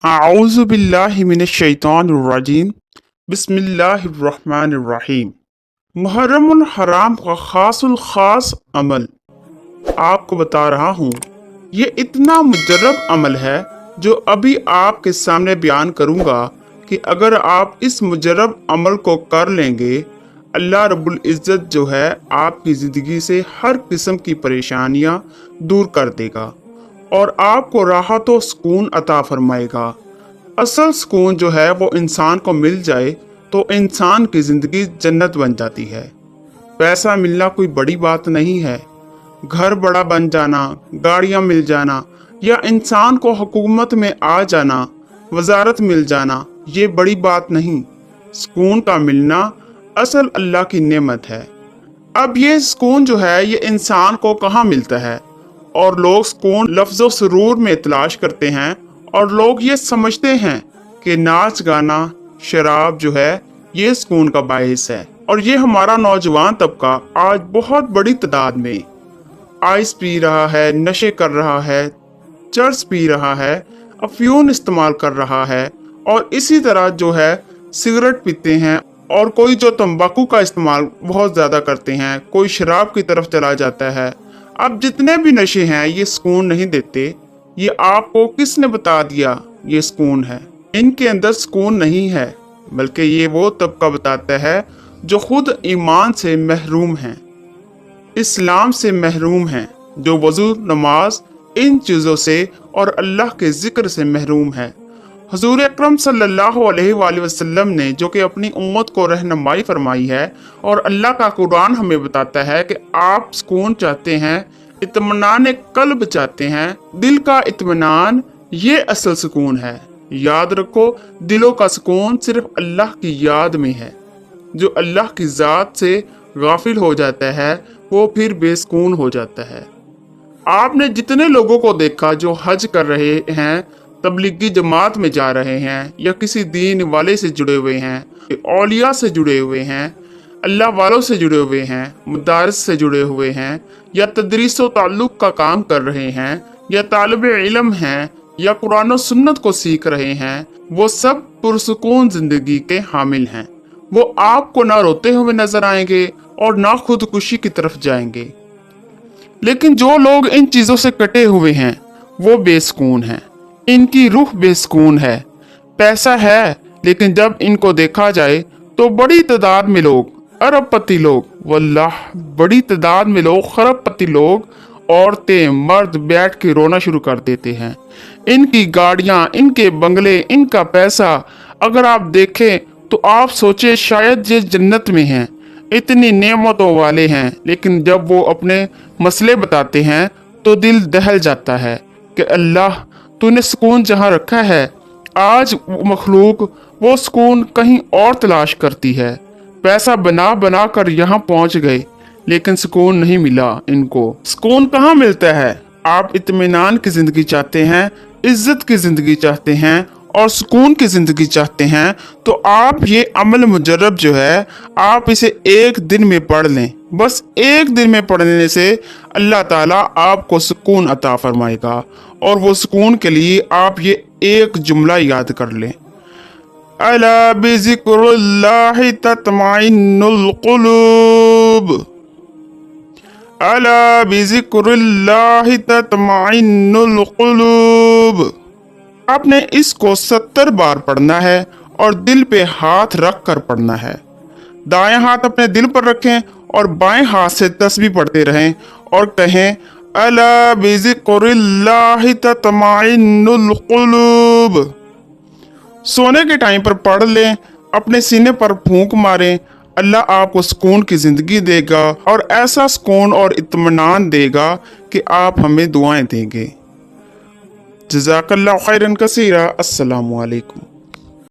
आऊज़ु बिल्लाहि मिनश शैतानिर रजीम बिस्मिल्लाहिर रहमानिर रहीम। मुहर्रमुल हराम का खासुल खास अमल आपको बता रहा हूँ। ये इतना मुजर्रब अमल है जो अभी आपके सामने बयान करूँगा कि अगर आप इस मुजर्रब अमल को कर लेंगे, अल्लाह रब्बुल इज़्ज़त जो है आपकी ज़िंदगी से हर किस्म की परेशानियाँ दूर कर देगा और आपको राहत व सुकून अता फरमाएगा। असल सुकून जो है वो इंसान को मिल जाए तो इंसान की ज़िंदगी जन्नत बन जाती है। पैसा मिलना कोई बड़ी बात नहीं है। घर बड़ा बन जाना, गाड़ियाँ मिल जाना या इंसान को हुकूमत में आ जाना, वजारत मिल जाना, ये बड़ी बात नहीं। सुकून का मिलना असल अल्लाह की नेमत है। अब ये सुकून जो है ये इंसान को कहाँ मिलता है? और लोग सुकून लफ्ज़ो सुरूर में तलाश करते हैं और लोग ये समझते हैं कि नाच गाना शराब जो है ये सुकून का बायस है। और ये हमारा नौजवान तबका आज बहुत बड़ी तादाद में आइस पी रहा है, नशे कर रहा है, चर्स पी रहा है, अफ्यून इस्तेमाल कर रहा है और इसी तरह जो है सिगरेट पीते हैं और कोई जो तंबाकू का इस्तेमाल बहुत ज़्यादा करते हैं, कोई शराब की तरफ चला जाता है। अब जितने भी नशे हैं ये सुकून नहीं देते। ये आपको किसने बता दिया ये सुकून है? इनके अंदर सुकून नहीं है, बल्कि ये वो तबका बताता है जो खुद ईमान से महरूम है, इस्लाम से महरूम है, जो वज़ू, नमाज, इन चीज़ों से और अल्लाह के ज़िक्र से महरूम है। हुज़ूर अकरम सल्लल्लाहु अलैहि वसल्लम ने जो कि अपनी उम्मत को रहनुमाई फरमाई है और अल्लाह का कुरान हमें बताता है कि आप सुकून चाहते हैं, इत्मीनान कल्ब चाहते हैं, दिल का इत्मीनान ये असल सुकून है। याद रखो, दिलों का सुकून सिर्फ अल्लाह की याद में है। जो अल्लाह की ज़ात से गाफिल हो जाता है वो फिर बेसुकून हो जाता है। आपने जितने लोगों को देखा जो हज कर रहे हैं, तबलीगी जमात में जा रहे हैं या किसी दीन वाले से जुड़े हुए हैं, औलिया से जुड़े हुए हैं, अल्लाह वालों से जुड़े हुए हैं, मदारिस से जुड़े हुए हैं या तदरीस व ताल्लुक़ का काम कर रहे हैं या तालिब इल्म हैं या कुरान और सुन्नत को सीख रहे हैं, वो सब पुरसुकून ज़िंदगी के हामिल हैं। वो आपको ना रोते हुए नजर आएंगे और ना खुदकुशी की तरफ जाएंगे। लेकिन जो लोग इन चीज़ों से कटे हुए हैं वो बेसुकून हैं, इनकी रूह बेसुकून है। पैसा है लेकिन जब इनको देखा जाए तो बड़ी तादाद में लोग, अरबपति लोग, वल्लाह बड़ी तादाद में लोग, खरबपति लोग, औरतें, मर्द बैठ के रोना शुरू कर देते हैं। इनकी गाड़ियाँ, इनके बंगले, इनका पैसा अगर आप देखें तो आप सोचे शायद ये जन्नत में हैं, इतनी नेमतों वाले हैं। लेकिन जब वो अपने मसले बताते हैं तो दिल दहल जाता है कि अल्लाह तूने सुकून जहाँ रखा है, आज मखलूक वो सुकून कहीं और तलाश करती है। पैसा बना बना कर यहाँ पहुँच गए लेकिन सुकून नहीं मिला इनको। सुकून कहाँ मिलता है? आप इत्मीनान की ज़िंदगी चाहते हैं, इज्जत की ज़िंदगी चाहते हैं और सुकून की ज़िंदगी चाहते हैं तो आप ये अमल मुजर्रब जो है आप इसे एक दिन में पढ़ लें। बस एक दिन में पढ़ने से अल्लाह ताला आपको सुकून अता फरमाएगा और वो सुकून के लिए आप ये एक जुमला याद कर लें, अला बिज़िक्रिल्लाहि तत्मइन्नुल क़ुलूब, अला बिज़िक्रिल्लाहि तत्मइन्नुल क़ुलूब। आपने इसको 70 बार पढ़ना है और दिल पे हाथ रख कर पढ़ना है। दाएं हाथ अपने दिल पर रखें और बाएं हाथ से तस्बीह पढ़ते रहें और कहें अला बिज़िक्रिल्लाहि तत्मइन्नुल क़ुलूब। सोने के टाइम पर पढ़ लें, अपने सीने पर फूंक मारें। अल्लाह आपको सुकून की ज़िंदगी देगा और ऐसा सुकून और इत्मीनान देगा कि आप हमें दुआएं देंगे। जज़ाकल्लाहु खैरन कसीरा। अस्सलामु अलैकुम।